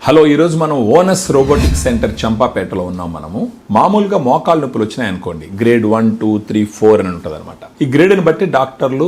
Hello, ఈరోజు మనం onus robotic centre చంపాపేటలో ఉన్నాం. మనము మామూలుగా మోకాలు నొప్పులు వచ్చినాయి అనుకోండి, గ్రేడ్ 1, 2, 3, 4 అని ఉంటుంది అనమాట. ఈ గ్రేడ్ని బట్టి డాక్టర్లు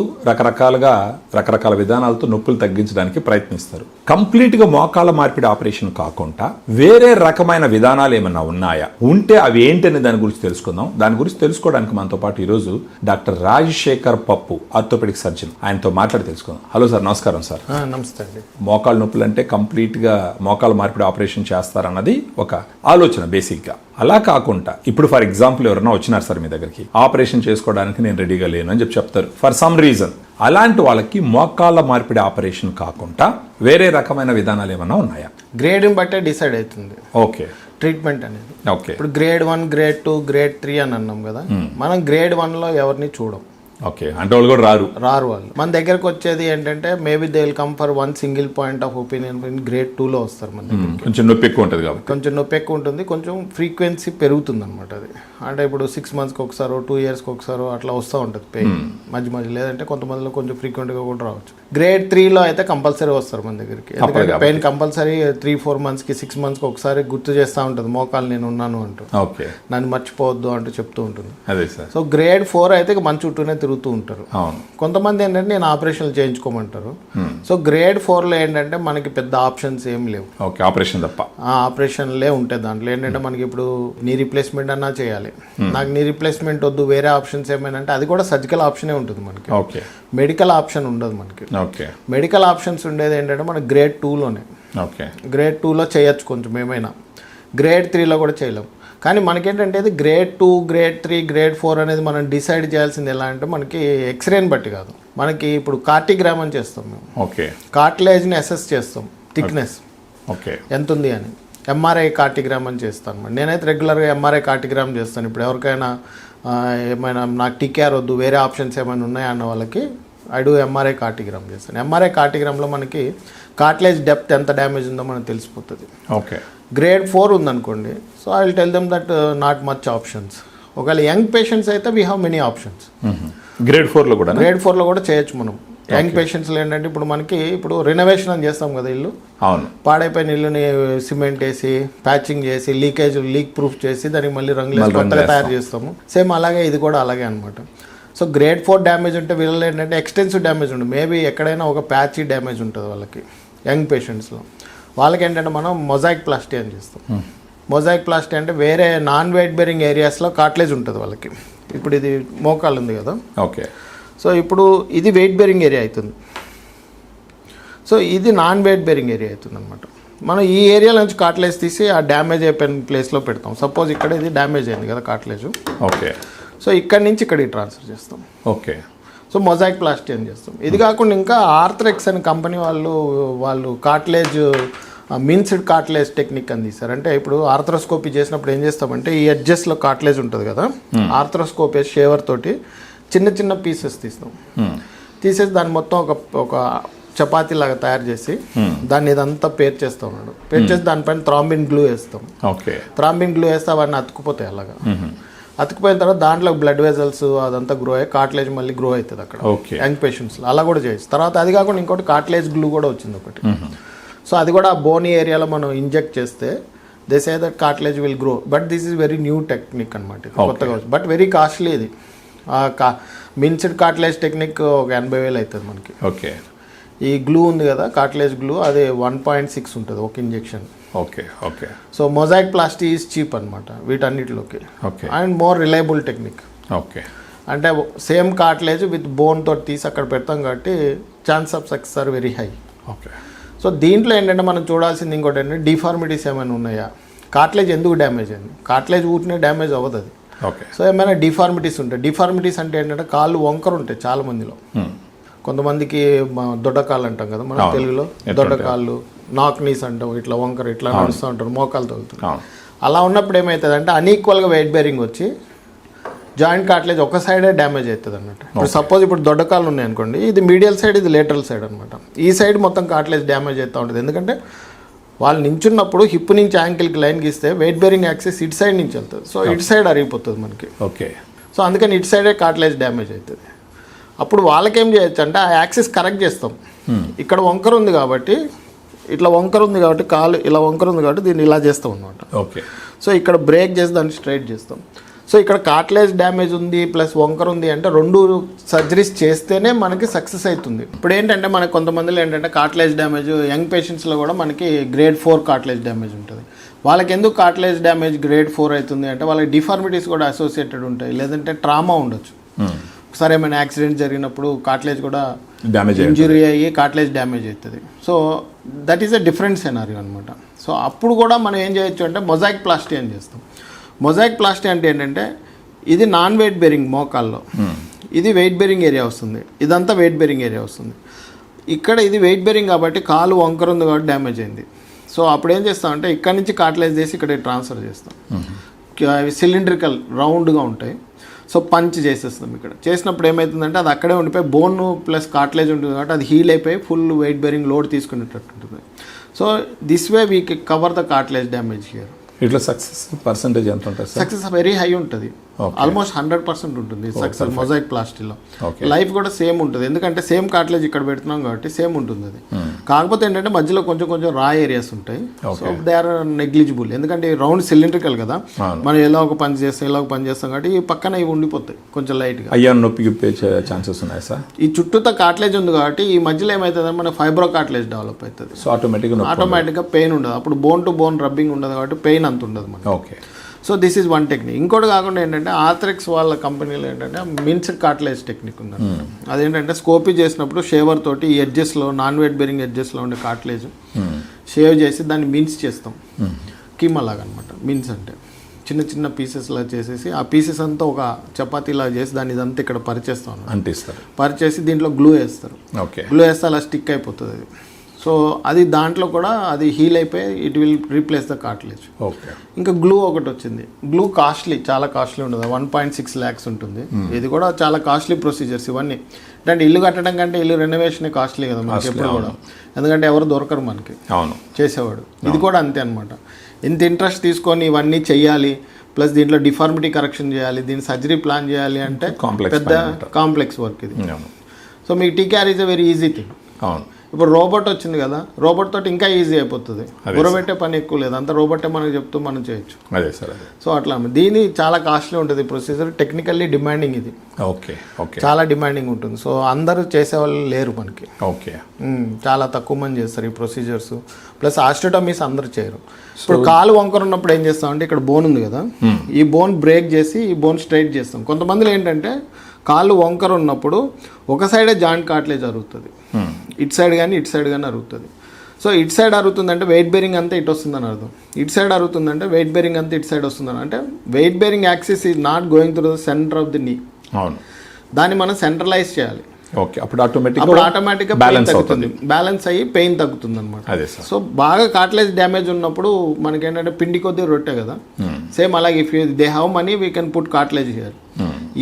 రకరకాల విధానాలతో నొప్పులు తగ్గించడానికి ప్రయత్నిస్తారు. కంప్లీట్ గా మోకాళ్ళ మార్పిడి ఆపరేషన్ కాకుండా వేరే రకమైన విధానాలు ఏమన్నా ఉన్నాయా, ఉంటే అవి ఏంటనే దాని గురించి తెలుసుకుందాం. దాని గురించి తెలుసుకోవడానికి మనతో పాటు ఈరోజు డాక్టర్ రాజశేఖర్ పప్పు, ఆర్థోపెడిక్ సర్జన్, ఆయనతో మాట్లాడి తెలుసుకుందాం. హలో సార్, నమస్కారం సార్. నమస్తే అండి. మోకాళ్ళ నొప్పులు అంటే కంప్లీట్ గా మోకాళ్ళ మార్పిడి ఆపరేషన్ చేస్తారన్నది ఒక ఆలోచన బేసిక్ గా. అలా కాకుండా ఇప్పుడు ఫర్ ఎగ్జాంపుల్ ఎవరైనా వచ్చినారు సార్ మీ దగ్గరికి, ఆపరేషన్ చేసుకోవడానికి నేను రెడీగా లేను అని చెప్తారు ఫర్ సమ్ రీజన్. అలాంటి వాళ్ళకి మోకాళ్ళ మార్పిడి ఆపరేషన్ కాకుండా వేరే రకమైన విధానాలు ఏమైనా ఉన్నాయా? గ్రేడ్ని బట్టే డిసైడ్ అవుతుంది ఓకే ట్రీట్మెంట్ అనేది. ఓకే, ఇప్పుడు గ్రేడ్ 1, గ్రేడ్ 2, గ్రేడ్ 3 అని అన్నాం కదా. మనం గ్రేడ్ 1లో ఎవరిని చూడం. ఓకే, అంటే వాళ్ళు కూడా రారు వాళ్ళు మన దగ్గరకు వచ్చేది ఏంటంటే maybe they will come for one single point of opinion. Grade 2లో వస్తారు మన దగ్గర. కొంచెం నొప్పి ఎక్కువ ఉంటుంది కాబట్టి, కొంచెం నొప్పి ఎక్కువ ఉంటుంది, కొంచెం ఫ్రీక్వెన్సీ పెరుగుతుంది అనమాట. అది అంటే ఇప్పుడు 6 monthsకి ఒకసారో 2 yearsకి ఒకసారో అట్లా వస్తూ ఉంటుంది పెయిన్ మధ్య లేదంటే కొంతమందిలో కొంచెం ఫ్రీక్వెంట్గా కూడా రావచ్చు. గ్రేడ్ 3లో అయితే కంపల్సరీ వస్తారు మన దగ్గరికి. ఎందుకంటే పెయిన్ కంపల్సరీ 3-4 monthsకి 6 monthsకి ఒకసారి గుర్తు చేస్తూ ఉంటుంది, మోకాలు నేను ఉన్నాను అంటూ, నన్ను మర్చిపోవద్దు అంటూ చెప్తూ ఉంటుంది. అదే సార్. సో గ్రేడ్ 4 అయితే మన చుట్టూనే తిరుగుతూ ఉంటారు. కొంతమంది ఏంటంటే నేను ఆపరేషన్లు చేయించుకోమంటారు. సో గ్రేడ్ 4లో ఏంటంటే మనకి పెద్ద ఆప్షన్స్ ఏం లేవు. ఆపరేషన్ తప్ప ఆపరేషన్లే ఉంటాయి. దాంట్లో ఏంటంటే మనకి ఇప్పుడు నీ రీప్లేస్మెంట్ అన్నా చేయాలి, నాకు నీ రీప్లేస్మెంట్ వద్దు, వేరే ఆప్షన్స్ ఏమైనా అంటే అది కూడా సర్జికల్ ఆప్షనే ఉంటుంది మనకి. మెడికల్ ఆప్షన్ ఉండదు మనకి. మెడికల్ ఆప్షన్స్ ఉండేది ఏంటంటే మనకి గ్రేడ్ 2లోనే. గ్రేడ్ 2లో చేయొచ్చు కొంచెం ఏమైనా, గ్రేడ్ 3లో కూడా చేయలేం. కానీ మనకేంటంటే ఇది గ్రేడ్ 2, గ్రేడ్ 3, గ్రేడ్ 4 అనేది మనం డిసైడ్ చేయాల్సింది ఎలా అంటే మనకి ఎక్స్రేని బట్టి కాదు. మనకి ఇప్పుడు కార్టిగ్రామ్ అని చేస్తాం మేము. కార్టిలేజ్ని అసెస్ చేస్తాం, థిక్నెస్ ఎంత ఉంది అని. ఎంఆర్ఐ కార్టిగ్రామ్ అని చేస్తాను అనమాట. నేనైతే రెగ్యులర్గా ఎంఆర్ఐ కార్టిగ్రామ్ చేస్తాను. ఇప్పుడు ఎవరికైనా ఏమైనా నాకు టీకేఆర్ వద్దు, వేరే ఆప్షన్స్ ఏమైనా ఉన్నాయా అన్న వాళ్ళకి ఎంఆర్ఐ కార్టిగ్రామ్ చేస్తాను. ఎంఆర్ఐ కార్టిగ్రామ్లో మనకి కార్టిలేజ్ డెప్త్ ఎంత డ్యామేజ్ ఉందో మనకు తెలిసిపోతుంది. గ్రేడ్ 4 ఉందనుకోండి, so I will tell them that not much options. ఒకవేళ యంగ్ పేషెంట్స్ అయితే we have many options. Grade 4లో కూడా చేయొచ్చు మనం. యంగ్ పేషెంట్స్లో ఏంటంటే ఇప్పుడు మనకి ఇప్పుడు రెనోవేషన్ అని చేస్తాం కదా, ఇల్లు పాడైపోయిన ఇల్లుని సిమెంట్ వేసి ప్యాచింగ్ చేసి లీక్ ప్రూఫ్ చేసి దానికి మళ్ళీ రంగులు కొత్తగా తయారు చేస్తాము. సేమ్ అలాగే ఇది కూడా అలాగే అనమాట. సో గ్రేడ్ 4 డ్యామేజ్ ఉంటే వీళ్ళలో ఏంటంటే ఎక్స్టెన్సివ్ డ్యామేజ్ ఉంటుంది. మేబీ ఎక్కడైనా ఒక ప్యాచీ డ్యామేజ్ ఉంటుంది వాళ్ళకి. యంగ్ పేషెంట్స్లో వాళ్ళకి ఏంటంటే మనం మొజాయిక్ ప్లాస్టీ అని చేస్తాం. మొజాయిక్ ప్లాస్టీ అంటే వేరే నాన్ వెయిట్ బేరింగ్ ఏరియాస్లో కార్టిలేజ్ ఉంటుంది వాళ్ళకి. ఇప్పుడు ఇది మోకాలు ఉంది కదా, సో ఇప్పుడు ఇది వెయిట్ బేరింగ్ ఏరియా అవుతుంది, సో ఇది నాన్ వెయిట్ బేరింగ్ ఏరియా అవుతుంది అనమాట. మనం ఈ ఏరియా నుంచి కార్టిలేజ్ తీసి ఆ డ్యామేజ్ అయిపోయిన ప్లేస్లో పెడతాం. సపోజ్ ఇక్కడ ఇది డ్యామేజ్ అయింది కదా కార్టిలేజ్, సో ఇక్కడి నుంచి ఇక్కడికి ట్రాన్స్ఫర్ చేస్తాం. సో మొజాయిక్ ప్లాస్టీ అని చేస్తాం. ఇది కాకుండా ఇంకా ఆర్థ్రెక్స్ అనే కంపెనీ వాళ్ళు కార్టిలేజ్ మిన్స్డ్ కార్టిలేజ్ టెక్నిక్ అని తీశారు. అంటే ఇప్పుడు ఆర్థ్రోస్కోపీ చేసినప్పుడు ఏం చేస్తామంటే ఈ ఎడ్జెస్లో కార్టిలేజ్ ఉంటుంది కదా, ఆర్థ్రోస్కోపీ షేవర్ తోటి చిన్న చిన్న పీసెస్ తీసేసి దాన్ని మొత్తం ఒక చపాతీ లాగా తయారు చేసి దాన్ని ఇదంతా పేర్ చేస్తూ ఉన్నాడు. పేర్ చేసి దానిపైన థ్రాంబిన్ గ్లూ వేస్తాం. థ్రాంబిన్ గ్లూ వేస్తే అవన్నీ అతుక్కుపోతాయి. అలాగా అతుకుపోయిన తర్వాత దాంట్లో బ్లడ్ వెజల్స్ అదంతా గ్రో అయ్యి కార్టిలేజ్ మళ్ళీ గ్రో అవుతుంది అక్కడ యంగ్ పేషెంట్స్లో. అలా కూడా చేయొచ్చు. తర్వాత అది కాకుండా ఇంకోటి కార్టిలేజ్ గ్లూ కూడా వచ్చింది ఒకటి. సో అది కూడా బోనీ ఏరియాలో మనం ఇంజెక్ట్ చేస్తే they say that cartilage will grow. But this is very new technique అనమాట, కొత్తగా వచ్చి, బట్ వెరీ కాస్ట్లీ. ఇది మిన్స్డ్ కార్టిలేజ్ టెక్నిక్ ఒక 80,000 అవుతుంది మనకి. ఈ గ్లూ ఉంది కదా కార్టిలేజ్ గ్లూ, అది 1.6 ఉంటుంది ఒక injection. So mosaic plasty is cheap అనమాట వీటన్నిటిలోకి, అండ్ మోర్ రిలయబుల్ టెక్నిక్. అంటే సేమ్ కార్టిలేజ్ విత్ బోన్ తోటి తీసి అక్కడ పెడతాం కాబట్టి chance of success or very high. So దీంట్లో ఏంటంటే మనం చూడాల్సింది ఇంకోటి ఏంటంటే డిఫార్మిటీస్ ఏమైనా ఉన్నాయా, కార్టిలేజ్ ఎందుకు డ్యామేజ్ అయింది. కార్టిలేజ్ ఊటినే డ్యామేజ్ అవ్వదు అది. సో ఏమైనా డిఫార్మిటీస్ ఉంటాయి. డిఫార్మిటీస్ అంటే ఏంటంటే కాళ్ళు వంకర ఉంటాయి చాలా మందిలో. కొంతమందికి దొడ్డకాళ్ళు అంటాం కదా మన తెలుగులో, దొడ్డకాళ్ళు, నాక్ నీస్ అంటాం, ఇట్లా వంకర ఇట్లా నడుస్తూ ఉంటారు, మోకాలు తగులుతుంది. అలా ఉన్నప్పుడు ఏమవుతుంది అంటే అన్ఈక్వల్గా వెయిట్ బేరింగ్ వచ్చి జాయింట్ కార్టిలేజ్ ఒక సైడే డ్యామేజ్ అవుతుంది అన్నట్టు. ఇప్పుడు సపోజ్ ఇప్పుడు దొడ్డకాళ్ళు ఉన్నాయి అనుకోండి, ఇది మీడియల్ సైడ్, ఇది లేటరల్ సైడ్ అనమాట. ఈ సైడ్ మొత్తం కార్టిలేజ్ డ్యామేజ్ అవుతూ ఉంటుంది. ఎందుకంటే వాళ్ళు నించున్నప్పుడు హిప్ నుంచి యాంకిల్కి లైన్ గీస్తే వెయిట్ బేరింగ్ యాక్సెస్ ఇటు సైడ్ నుంచి వెళ్తుంది. సో ఇటు సైడ్ అరిగిపోతుంది మనకి. సో అందుకని ఇటు సైడే కార్టిలేజ్ డ్యామేజ్ అవుతుంది. అప్పుడు వాళ్ళకేం చేయొచ్చు అంటే ఆ యాక్సెస్ కరెక్ట్ చేస్తాం. ఇక్కడ వంకర ఉంది కాబట్టి ఇట్లా వంకర ఉంది కాబట్టి కాలు ఇలా వంకర ఉంది కాబట్టి దీన్ని ఇలా చేస్తాం అనమాట. ఓకే. సో ఇక్కడ బ్రేక్ చేసి దాన్ని స్ట్రైట్ చేస్తాం. సో ఇక్కడ కార్టిలేజ్ డ్యామేజ్ ఉంది ప్లస్ వంకర ఉంది అంటే 2 సర్జరీస్ చేస్తేనే మనకి సక్సెస్ అవుతుంది. ఇప్పుడు ఏంటంటే మనకు కొంతమందిలో ఏంటంటే కార్టిలేజ్ డ్యామేజ్ యంగ్ పేషెంట్స్లో కూడా మనకి గ్రేడ్ 4 కార్టిలేజ్ డ్యామేజ్ ఉంటుంది. వాళ్ళకి ఎందుకు కార్టిలేజ్ డ్యామేజ్ గ్రేడ్ 4 అవుతుంది అంటే వాళ్ళకి డిఫార్మిటీస్ కూడా అసోసియేటెడ్ ఉంటాయి, లేదంటే ట్రామా ఉండొచ్చు. ఒకసారి ఏమైనా యాక్సిడెంట్ జరిగినప్పుడు కార్టిలేజ్ కూడా ఇంజురీ అయ్యి కార్టిలేజ్ డ్యామేజ్ అవుతుంది. So that is a different scenario అనమాట. సో అప్పుడు కూడా మనం ఏం చేయొచ్చు అంటే మొజాయిక్ ప్లాస్టీ అని చేస్తాం. మొజాయిక్ ప్లాస్టీ అంటే ఏంటంటే ఇది నాన్ వెయిట్ బేరింగ్ మోకాల్లో, ఇది వెయిట్ బేరింగ్ ఏరియా వస్తుంది, ఇదంతా వెయిట్ బేరింగ్ ఏరియా వస్తుంది. ఇక్కడ ఇది వెయిట్ బేరింగ్ కాబట్టి కాలు వంకర ఉంది కాబట్టి డ్యామేజ్ అయింది. సో అప్పుడు ఏం చేస్తామంటే ఇక్కడ నుంచి కార్టిలేజ్ చేసి ఇక్కడ ట్రాన్స్ఫర్ చేస్తాం. అవి సిలిండ్రికల్ రౌండ్గా ఉంటాయి. సో పంచ్ చేసేస్తాం. ఇక్కడ చేసినప్పుడు ఏమవుతుందంటే అది అక్కడే ఉండిపోయి బోన్ ప్లస్ కార్టిలేజ్ ఉంటుంది కాబట్టి అది హీల్ అయిపోయి ఫుల్ వెయిట్ బేరింగ్ లోడ్ తీసుకునేటట్టు ఉంటుంది. So this way we cover the cartilage damage here. ఇట్లా సక్సెస్ పర్సెంటేజ్ ఎంత ఉంటుంది సార్? సక్సెస్ వెరీ హై ఉంటుంది, ఆల్మోస్ట్ 100% ఉంటుంది సక్సెస్ మొజాయిక్ ప్లాస్టీలో. లైఫ్ కూడా సేమ్ ఉంటుంది, ఎందుకంటే సేమ్ కార్టిలేజ్ ఇక్కడ పెడుతున్నాం కాబట్టి సేమ్ ఉంటుంది అది. కాకపోతే ఏంటంటే మధ్యలో కొంచెం కొంచెం రా ఏరియాస్ ఉంటాయి. సో దే ఆర్ నెగ్లిజిబుల్, ఎందుకంటే రౌండ్ సిలిండ్రికల్ కదా, మనం ఎలా ఒక పని చేస్తాం ఇలా ఒక పని చేస్తాం కాబట్టి ఈ పక్కన ఇవి ఉండిపోతాయి కొంచెం లైట్గా. అయ్యా నొప్పికి ఛాన్సెస్ ఉన్నాయి సార్? ఈ చుట్టూతో కార్టిలేజ్ ఉంది కాబట్టి ఈ మధ్యలో ఏమవుతుంది మన ఫైబ్రో కార్టిలేజ్ డెవలప్ అవుతుంది. సో ఆటోమేటిక్గా పెయిన్ ఉండదు, అప్పుడు బోన్ టు బోన్ రబ్బింగ్ ఉండదు కాబట్టి పెయిన్ అంత ఉండదు మనకి. Okay. So this is one technique. ఇంకోటి కాకుండా ఏంటంటే ఆర్థ్రెక్స్ వాళ్ళ కంపెనీలో ఏంటంటే మిన్స్డ్ కార్టిలేజ్ టెక్నిక్ ఉందన్నమాట. అదేంటంటే స్కోపీ చేసినప్పుడు షేవర్ తోటి ఈ ఎడ్జెస్లో నాన్ వెయిట్ బేరింగ్ ఎడ్జెస్లో ఉండే కార్టిలేజ్ షేవ్ చేసి దాన్ని మిన్స్ చేస్తాం, కీమా లాగా అనమాట. మిన్స్ అంటే చిన్న చిన్న పీసెస్ లా చేసేసి ఆ పీసెస్ అంతా ఒక చపాతీ లాగా చేసి దాన్ని ఇదంతా ఇక్కడ పరిచేస్తాం, అంటిస్తారు. పరిచేసి దీంట్లో గ్లూ వేస్తారు. ఓకే. గ్లూ వేస్తే అలా స్టిక్ అయిపోతుంది అది. సో అది దాంట్లో కూడా అది హీల్ అయిపోయి it will replace the cartilage. Okay. ఇంకా గ్లూ ఒకటి వచ్చింది. గ్లూ కాస్ట్లీ, చాలా కాస్ట్లీ ఉండదు, 1.6 lakhs ఉంటుంది. ఇది కూడా చాలా కాస్ట్లీ ప్రొసీజర్స్ ఇవన్నీ. అంటే ఇల్లు కట్టడం కంటే ఇల్లు రెనోవేషన్ కాస్ట్లీ కదా మనకి ఎప్పుడు కూడా, ఎందుకంటే ఎవరు దొరకరు మనకి చేసేవాడు. ఇది కూడా అంతే అనమాట. ఇంత ఇంట్రెస్ట్ తీసుకొని ఇవన్నీ చెయ్యాలి, ప్లస్ దీంట్లో డిఫార్మిటీ కరెక్షన్ చేయాలి, దీని సర్జరీ ప్లాన్ చేయాలి అంటే పెద్ద కాంప్లెక్స్ వర్క్ ఇది. సో మీకు TKR is a very easy thing. అవును. ఇప్పుడు రోబోట్ వచ్చింది కదా, రోబోట్ తోటి ఇంకా ఈజీ అయిపోతుంది, గురబెట్టే పని ఎక్కువ లేదు, అంత రోబోటే మనకు చెప్తూ మనం చేయొచ్చు. అదే సార్. సో అట్లా దీని చాలా కాస్ట్లీ ఉంటుంది ప్రొసీజర్, టెక్నికల్లీ డిమాండింగ్ ఇది. ఓకే. ఓకే. చాలా డిమాండింగ్ ఉంటుంది. సో అందరూ చేసేవాళ్ళు లేరు మనకి. ఓకే. చాలా తక్కువ మంది చేస్తారు ఈ ప్రొసీజర్స్. ప్లస్ ఆస్టోటమీస్ అందరూ చేయరు. ఇప్పుడు కాలు వంకర ఉన్నప్పుడు ఏం చేస్తామంటే ఇక్కడ బోన్ ఉంది కదా, ఈ బోన్ బ్రేక్ చేసి ఈ బోన్ స్ట్రైట్ చేస్తాం. కొంతమందిలో ఏంటంటే కాళ్ళు వంకర ఉన్నప్పుడు ఒక సైడే జాయింట్ కార్టిలేజ్ అరుగుతుంది, ఇటు సైడ్ కానీ ఇటు సైడ్ కానీ అరుగుతుంది. సో ఇటు సైడ్ అరుగుతుందంటే వెయిట్ బేరింగ్ అంతా ఇటు వస్తుందని అర్థం, ఇటు సైడ్ అరుగుతుందంటే వెయిట్ బేరింగ్ అంతా ఇటు సైడ్ వస్తుందని. అంటే weight bearing axis is not going through the centre of the నీ. అవును. దాన్ని మనం సెంట్రలైజ్ చేయాలి. ఓకే. అప్పుడు ఆటోమేటిక్గా బ్యాలెన్స్ అయ్యి పెయిన్ తగ్గుతుంది అనమాట. సో బాగా కార్టిలేజ్ డ్యామేజ్ ఉన్నప్పుడు మనకి ఏంటంటే పిండి కొద్ది రొట్టె కదా, సేమ్ అలాగే if you they have money we can put cartilage here.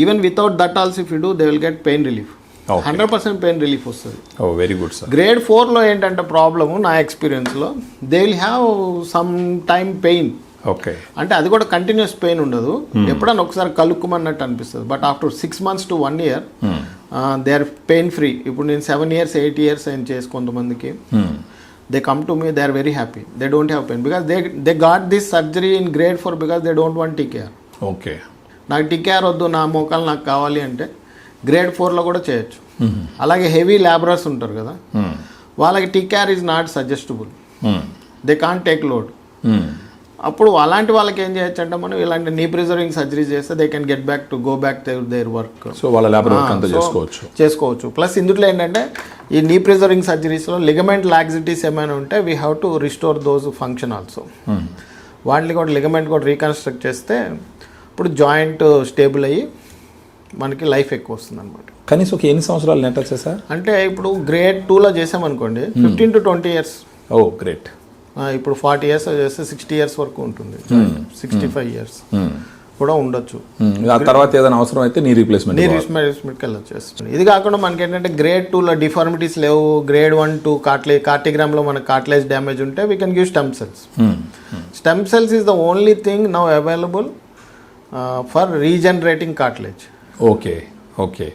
Even without that also if you do they will get pain relief. 100% pain relief వస్తుంది. Very good sir. గ్రేడ్ 4లో ఏంటంటే ప్రాబ్లము నా ఎక్స్పీరియన్స్లో they will have some time pain. Okay. అంటే అది కూడా continuous pain ఉండదు, ఎప్పుడన్నా ఒకసారి కలుక్కుమన్నట్టు అనిపిస్తుంది. But after 6 months to 1 year they are pain free. ఇప్పుడు నేను 7 years 8 years అయిన చేసి కొంతమందికి they come to me, they are very happy, they don't have pain because they got this surgery in grade 4 because they don't want TKR. Okay. నాకు TKR వద్దు, నా మోకాలు నాకు కావాలి అంటే గ్రేడ్ 4లో కూడా చేయొచ్చు. అలాగే హెవీ ల్యాబరర్స్ ఉంటారు కదా, వాళ్ళకి TKR is not suggestible, they can't take load. అప్పుడు అలాంటి వాళ్ళకి ఏం చేయొచ్చు అంటే మనం ఇలాంటి నీ ప్రిజర్వింగ్ సర్జరీ చేస్తే they can get back to go back to their work. So వాళ్ళ ల్యాబర్ వర్క్ అంతా చేసుకోవచ్చు. ప్లస్ ఇందులో ఏంటంటే ఈ నీ ప్రిజర్వింగ్ సర్జరీస్లో లిగమెంట్ లాక్సిటీస్ ఏమైనా ఉంటే we have to restore those function also. వాటిని కూడా లిగమెంట్ కూడా రీకన్స్ట్రక్ట్ చేస్తే ఇప్పుడు జాయింట్ స్టేబుల్ అయ్యి మనకి లైఫ్ ఎక్కువ వస్తుంది అనమాట. కనీసం ఒక ఎన్ని సంవత్సరాలు నెట్టాలి సార్? అంటే ఇప్పుడు గ్రేడ్ 2లో చేసామనుకోండి 15 to 20 years. Oh great. ఇప్పుడు 40 years చేస్తే 60 years వరకు ఉంటుంది, 65 years కూడా ఉండొచ్చు. ఆ తర్వాత ఏదైనా అవసరం అయితే నీ రీప్లేస్మెంట్కి వెళ్ళొచ్చు. ఇది కాకుండా మనకి ఏంటంటే గ్రేడ్ 2లో డిఫార్మిటీస్ లేవు, గ్రేడ్ 1 to కార్టిగ్రామ్లో మనకు కార్టిలేజ్ డ్యామేజ్ ఉంటే we can give stem cells. Stem cells is the only thing now available for regenerating cartilage. Okay. Okay.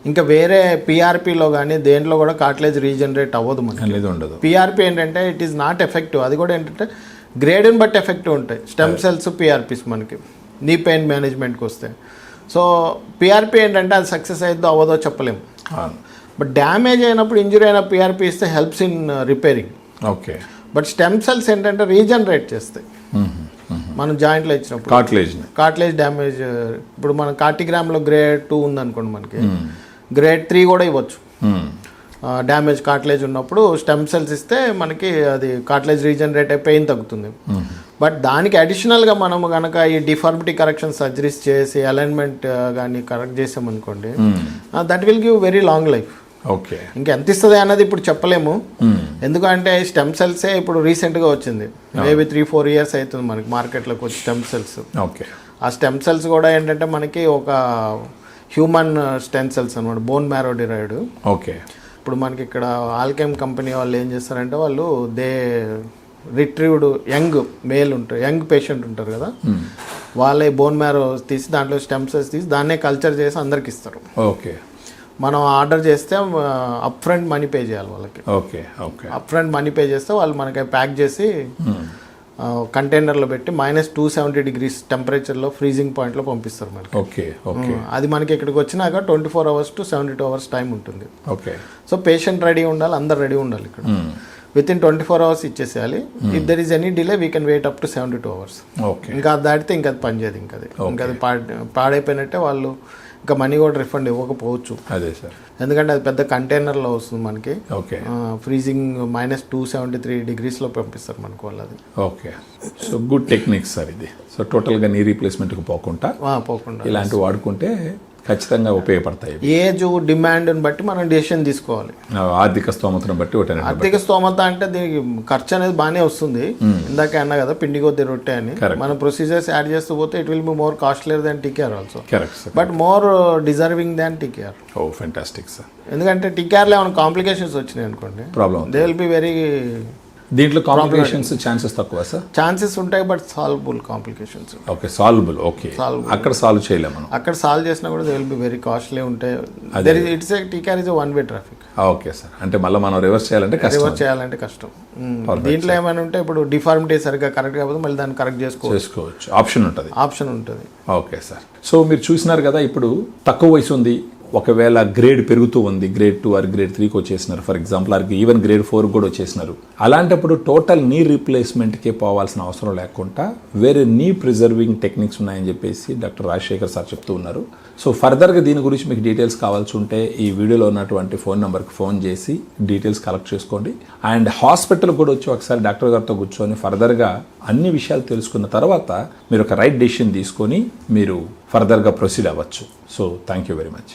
ఇంకా వేరే పిఆర్పిలో కానీ దేంట్లో కూడా కార్టిలేజ్ రీజనరేట్ అవ్వదు మనకి. అనేది ఉండదు. పిఆర్పి ఏంటంటే ఇట్ ఈస్ నాట్ ఎఫెక్టివ్. అది కూడా ఏంటంటే గ్రేడ్ని బట్టి ఎఫెక్టివ్ ఉంటాయి స్టెమ్ సెల్స్ పిఆర్పిస్ మనకి నీ పెయిన్ మేనేజ్మెంట్కి వస్తే. సో పిఆర్పి ఏంటంటే అది సక్సెస్ అయిద్దో అవ్వదో చెప్పలేము. బట్ డ్యామేజ్ అయినప్పుడు ఇంజురీ అయిన పిఆర్పి ఇస్తే helps in repairing. Okay. But stem cells ఏంటంటే రీజనరేట్ చేస్తాయి. మనం జాయింట్లో ఇచ్చినప్పుడు కార్టిలేజ్ డ్యామేజ్, ఇప్పుడు మన కార్టిగ్రామ్లో గ్రేడ్ 2 ఉందనుకోండి, మనకి గ్రేడ్ 3 కూడా ఇవ్వచ్చు. డ్యామేజ్ కార్టిలేజ్ ఉన్నప్పుడు స్టెమ్ సెల్స్ ఇస్తే మనకి అది కార్టిలేజ్ రీజనరేట్ అయి పెయిన్ తగ్గుతుంది. బట్ దానికి అడిషనల్గా మనం కనుక ఈ డిఫార్మిటీ కరెక్షన్ సర్జరీస్ చేసి అలైన్మెంట్ కానీ కరెక్ట్ చేసామనుకోండి, that will give very long life. Okay. ఇంకెంత ఇస్తుంది అన్నది ఇప్పుడు చెప్పలేము. ఎందుకంటే స్టెమ్ సెల్సే ఇప్పుడు రీసెంట్గా వచ్చింది, మేబీ 3-4 ఇయర్స్ అవుతుంది మనకి మార్కెట్లోకి వచ్చి స్టెమ్ సెల్స్. ఓకే. ఆ స్టెమ్ సెల్స్ కూడా ఏంటంటే మనకి ఒక హ్యూమన్ స్టెమ్ సెల్స్ అనమాట, బోన్ మ్యారో డిరైవ్డ్. ఓకే. ఇప్పుడు మనకి ఇక్కడ ఆల్కెమ్ కంపెనీ వాళ్ళు ఏం చేస్తారంటే వాళ్ళు రిట్రీవ్డ్ యంగ్ మేల్ ఉంటారు, యంగ్ పేషెంట్ ఉంటారు కదా, వాళ్ళే బోన్ మ్యారో తీసి దాంట్లో స్టెమ్ సెల్స్ తీసి దాన్నే కల్చర్ చేసి అందరికి ఇస్తారు. ఓకే. మనం ఆర్డర్ చేస్తే అప్ ఫ్రంట్ మనీ పే చేయాలి వాళ్ళకి. Okay. Okay. Up front money pay చేస్తే వాళ్ళు మనకి ప్యాక్ చేసి కంటైనర్లో పెట్టి -270 degrees టెంపరేచర్లో ఫ్రీజింగ్ పాయింట్లో పంపిస్తారు మనకి. ఓకే. ఓకే. అది మనకి ఇక్కడికి వచ్చినాక 24 hours to 72 hours టైం ఉంటుంది. ఓకే. సో పేషెంట్ రెడీ ఉండాలి, అందరు రెడీ ఉండాలి. ఇక్కడ విత్ ఇన్ 24 hours ఇచ్చేసేయాలి. If there is any delay we can wait up to 72 hours. Okay. ఇంకా అది దాటితే ఇంకా అది పనిచేయదు. ఇంకా అది పాడైపోయినట్టే, వాళ్ళు ఇంకా మనీ కూడా రిఫండ్ ఇవ్వకపోవచ్చు. అదే సార్, ఎందుకంటే అది పెద్ద కంటైనర్లో వస్తుంది మనకి. ఓకే. ఫ్రీజింగ్ -273 degreesలో పంపిస్తారు మనకు వాళ్ళు. అది okay. So good technique sir ఇది. సో టోటల్గా నీ రీప్లేస్మెంట్కి పోకుండా ఇలాంటి వాడుకుంటే ఖచ్చితంగా ఉపయోగపడతాయి. ఏజ్ డిమాండ్ని బట్టి మనం డెసిషన్ తీసుకోవాలి. ఆర్థిక స్తోమతను బట్టి. ఆర్థిక స్తోమత అంటే దీనికి ఖర్చు అనేది బాగానే వస్తుంది. ఇందాక అన్నా కదా పిండి కొద్ది రొట్టె అని. మనం ప్రొసీజర్స్ యాడ్ చేస్తూ పోతే it will be more costlier than TKR also, but more deserving than TKR. Oh fantastic sir. ఎందుకంటే టీకేఆర్లో ఏమైనా కాంప్లికేషన్స్ వచ్చినాయి అనుకోండి, problem they will be very. దీంట్లో కాంప్లికేషన్స్ ఛాన్సెస్ తక్కువ సార్? ఛాన్సెస్ ఉంటాయి, but solvable complications. Okay, solvable. Okay, అక్కడ సాల్వ్ చేయలేము మనం. అక్కడ సాల్వ్ చేసినా కూడా they will be very costly ఉంటాయి. It's TKR is one way traffic. Okay sir, అంటే మళ్ళీ మనం రివర్స్ చేయాలంటే కష్టం. దీంట్లో ఏమైనా ఉంటే ఇప్పుడు డిఫార్మిటీ సరిగ్గా కరెక్ట్ కాకపోతే మళ్ళీ దాన్ని కరెక్ట్ చేసుకోవచ్చు. ఆప్షన్ ఉంటుంది. Okay sir. సో మీరు చూసినారు కదా, ఇప్పుడు తక్కువ వయసు ఉంది, ఒకవేళ గ్రేడ్ పెరుగుతూ ఉంది, గ్రేడ్ 2 ఆర్ గ్రేడ్ 3కి వచ్చేసినారు for example, or even grade 4 కూడా వచ్చేసినారు. అలాంటప్పుడు టోటల్ నీ రీప్లేస్మెంట్కే పోవాల్సిన అవసరం లేకుండా వేరే నీ ప్రిజర్వింగ్ టెక్నిక్స్ ఉన్నాయని చెప్పేసి డాక్టర్ రాజశేఖర్ సార్ చెప్తూ ఉన్నారు. సో ఫర్దర్గా దీని గురించి మీకు డీటెయిల్స్ కావాల్సి ఉంటే ఈ వీడియోలో ఉన్నటువంటి ఫోన్ నెంబర్కి ఫోన్ చేసి డీటెయిల్స్ కలెక్ట్ చేసుకోండి. అండ్ హాస్పిటల్ కూడా వచ్చి ఒకసారి డాక్టర్ గారితో కూర్చొని ఫర్దర్గా అన్ని విషయాలు తెలుసుకున్న తర్వాత మీరు ఒక రైట్ డెసిషన్ తీసుకొని మీరు ఫర్దర్గా ప్రొసీడ్ అవ్వచ్చు. So thank you very much.